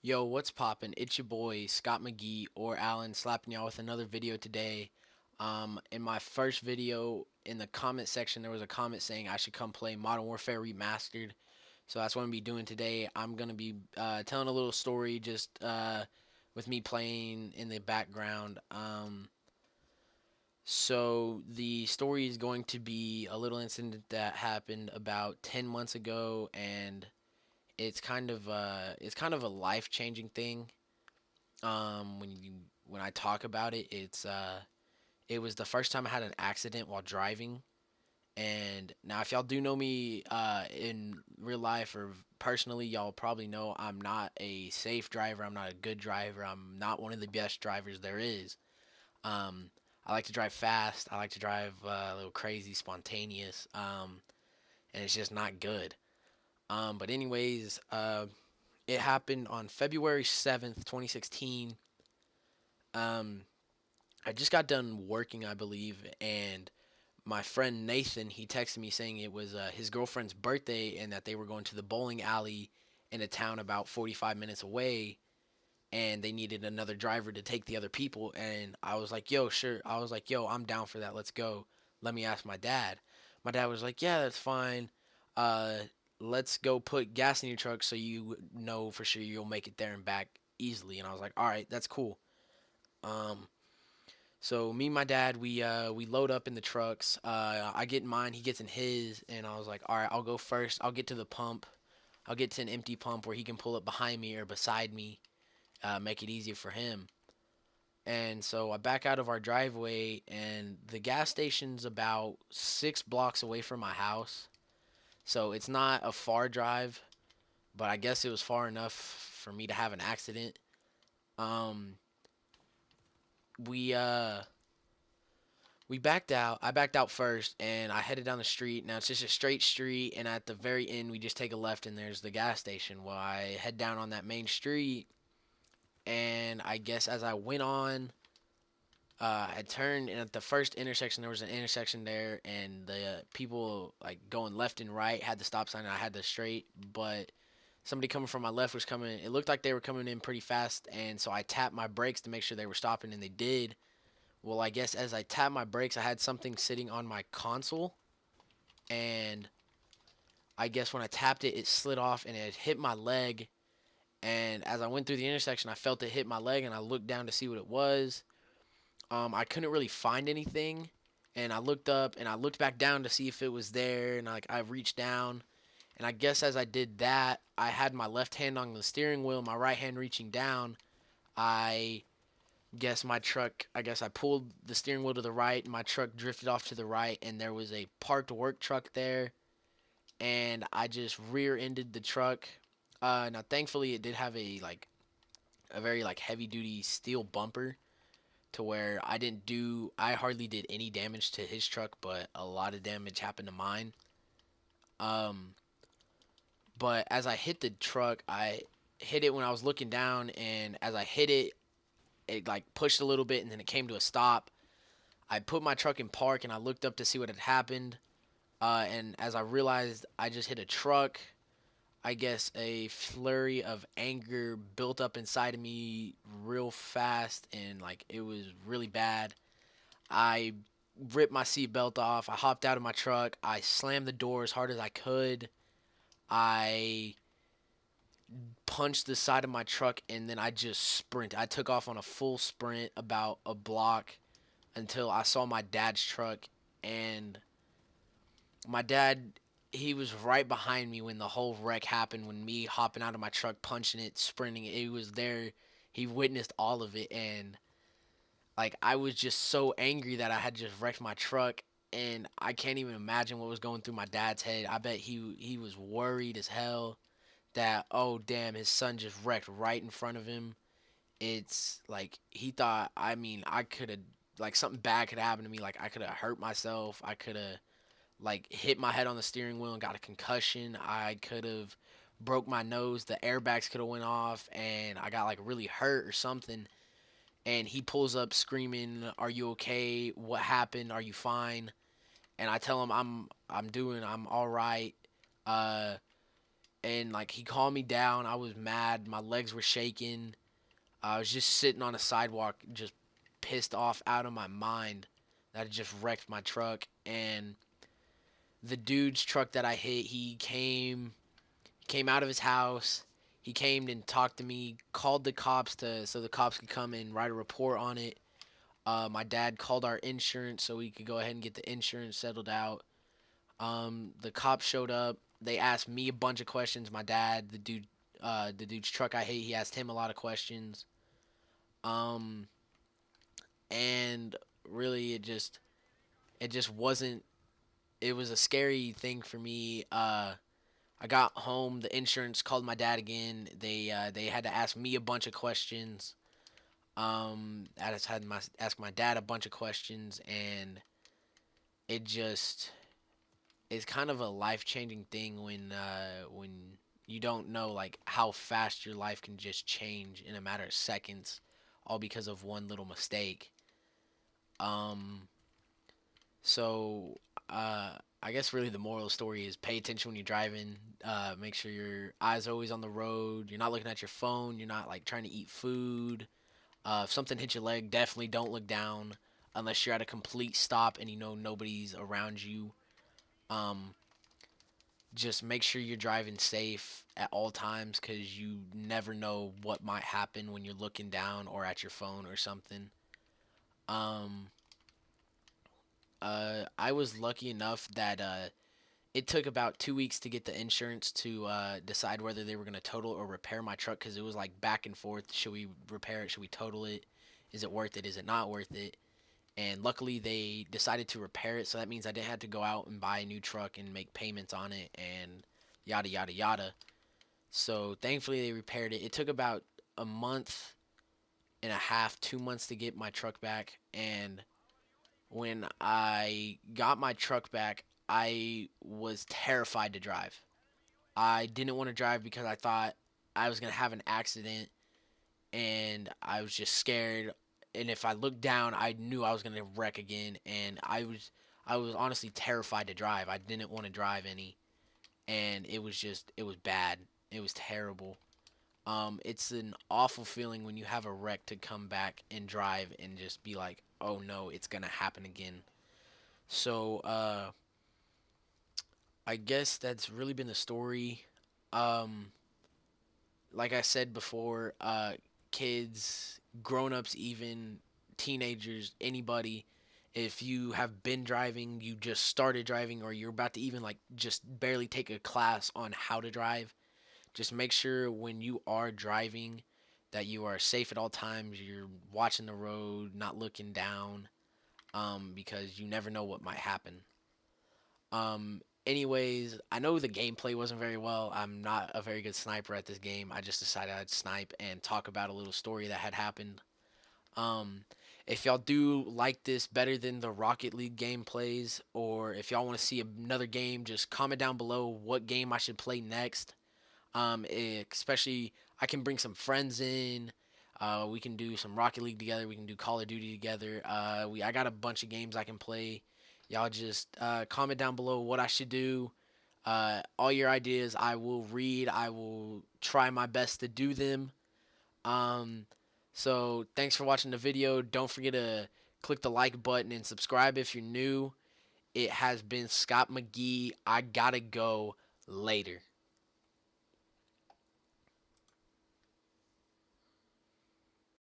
Yo, what's poppin'? It's your boy Scott McGee or Alan slapping y'all with another video today. In my first video, in the comment section, there was a comment saying I should come play Modern Warfare Remastered. So that's what I'm gonna be doing today. I'm gonna be telling a little story just with me playing in the background. So the story is going to be a little incident that happened about 10 months ago, and it's kind of a life changing thing. When I talk about it, it was the first time I had an accident while driving. And now, if y'all do know me in real life or personally, y'all probably know I'm not a safe driver. I'm not a good driver. I'm not one of the best drivers there is. Um, I like to drive fast. I like to drive a little crazy, spontaneous, and it's just not good. But anyways, it happened on February 7th, 2016. Um, I just got done working, I believe, and my friend Nathan, he texted me saying it was his girlfriend's birthday and that they were going to the bowling alley in a town about 45 minutes away, and they needed another driver to take the other people. And I was like, yo, sure. I was like, yo, I'm down for that. Let's go. Let me ask my dad. My dad was like, yeah, that's fine. Uh, let's go put gas in your truck so you know for sure you'll make it there and back easily. And I was like, all right, that's cool. Um, so me and my dad, we load up in the trucks. I get in mine, he gets in his, and I was like, all right, I'll go first. I'll get to the pump. I'll get to an empty pump where he can pull up behind me or beside me, make it easier for him. And so I back out of our driveway, and the gas station's about 6 blocks away from my house. So it's not a far drive, but I guess it was far enough for me to have an accident. Um, we uh we backed out. I backed out first, and I headed down the street. Now it's just a straight street, and at the very end, we just take a left, and there's the gas station. Well, I head down on that main street, and I guess as I went on, I turned, and at the first intersection, there was an intersection there, and the people like going left and right had the stop sign, and I had the straight, but somebody coming from my left was coming. It looked like they were coming in pretty fast, and so I tapped my brakes to make sure they were stopping, and they did. Well, I guess as I tapped my brakes, I had something sitting on my console, and I guess when I tapped it, it slid off and it hit my leg. And as I went through the intersection, I felt it hit my leg, and I looked down to see what it was. I couldn't really find anything, and I looked up and I looked back down to see if it was there, and I reached down, and I guess as I did that, I had my left hand on the steering wheel, my right hand reaching down. I guess my truck, I guess I pulled the steering wheel to the right, and my truck drifted off to the right, and there was a parked work truck there, and I just rear-ended the truck. Now thankfully it did have a very like heavy duty steel bumper to where I hardly did any damage to his truck, but a lot of damage happened to mine. Um, but as I hit the truck, I hit it when I was looking down, and as I hit it, it like pushed a little bit, and then it came to a stop. I put my truck in park, and I looked up to see what had happened. And as I realized I just hit a truck, I guess a flurry of anger built up inside of me real fast, and like it was really bad. I ripped my seatbelt off. I hopped out of my truck. I slammed the door as hard as I could. I punched the side of my truck, and then I just sprint. I took off on a full sprint about a block until I saw my dad's truck, and my dad, he was right behind me when the whole wreck happened, when me hopping out of my truck, punching it, sprinting it. He was there. He witnessed all of it, and like I was just so angry that I had just wrecked my truck, and I can't even imagine what was going through my dad's head. I bet he was worried as hell that, oh damn, his son just wrecked right in front of him. It's like he thought, I mean, I could have, like, something bad could happen to me. Like I could have hurt myself. I could have like hit my head on the steering wheel and got a concussion. I could have broke my nose. The airbags could have went off, and I got like really hurt or something. And he pulls up screaming, "Are you okay? What happened? Are you fine?" And I tell him I'm all right. Uh, and like he calmed me down. I was mad. My legs were shaking. I was just sitting on a sidewalk, just pissed off out of my mind that I just wrecked my truck. And the dude's truck that I hit, he came out of his house. He came and talked to me, called the cops to so the cops could come and write a report on it. My dad called our insurance so we could go ahead and get the insurance settled out. The cops showed up. They asked me a bunch of questions. My dad, the dude's truck I hate, he asked him a lot of questions. Um, and really, it just wasn't. It was a scary thing for me. I got home. The insurance called my dad again. They had to ask me a bunch of questions. I just had my ask my dad a bunch of questions, and it just it's kind of a life changing thing when you don't know like how fast your life can just change in a matter of seconds, all because of one little mistake. Um, so I guess really the moral of the story is pay attention when you're driving. Make sure your eyes are always on the road. You're not looking at your phone. You're not like trying to eat food. If something hits your leg, definitely don't look down unless you're at a complete stop and you know nobody's around you. Um, just make sure you're driving safe at all times because you never know what might happen when you're looking down or at your phone or something. Um, I was lucky enough that it took about 2 weeks to get the insurance to decide whether they were going to total or repair my truck because it was like back and forth. Should we repair it? Should we total it? Is it worth it? Is it not worth it? And luckily, they decided to repair it. So that means I didn't have to go out and buy a new truck and make payments on it and yada, yada, yada. So thankfully, they repaired it. It took about a month and a half, 2 months to get my truck back. And when I got my truck back, I was terrified to drive. I didn't want to drive because I thought I was going to have an accident and I was just scared. And if I looked down, I knew I was going to wreck again and I was honestly terrified to drive. I didn't want to drive any and it was bad. It was terrible. It's an awful feeling when you have a wreck to come back and drive and just be like, "Oh no, it's going to happen again." So, I guess that's really been the story. Um, like I said before, kids, grown-ups, even teenagers, anybody, if you have been driving, you just started driving, or you're about to even like just barely take a class on how to drive, just make sure when you are driving that you are safe at all times. You're watching the road, not looking down, because you never know what might happen. Anyways, I know the gameplay wasn't very well. I'm not a very good sniper at this game. I just decided I'd snipe and talk about a little story that had happened. Um, if y'all do like this better than the Rocket League gameplays, or if y'all want to see another game, just comment down below what game I should play next. Especially I can bring some friends in. We can do some Rocket League together. We can do Call of Duty together. I got a bunch of games I can play. Y'all just comment down below what I should do. All your ideas I will read. I will try my best to do them. Um, so thanks for watching the video. Don't forget to click the like button and subscribe if you're new. It has been Scott McGee. I gotta go later.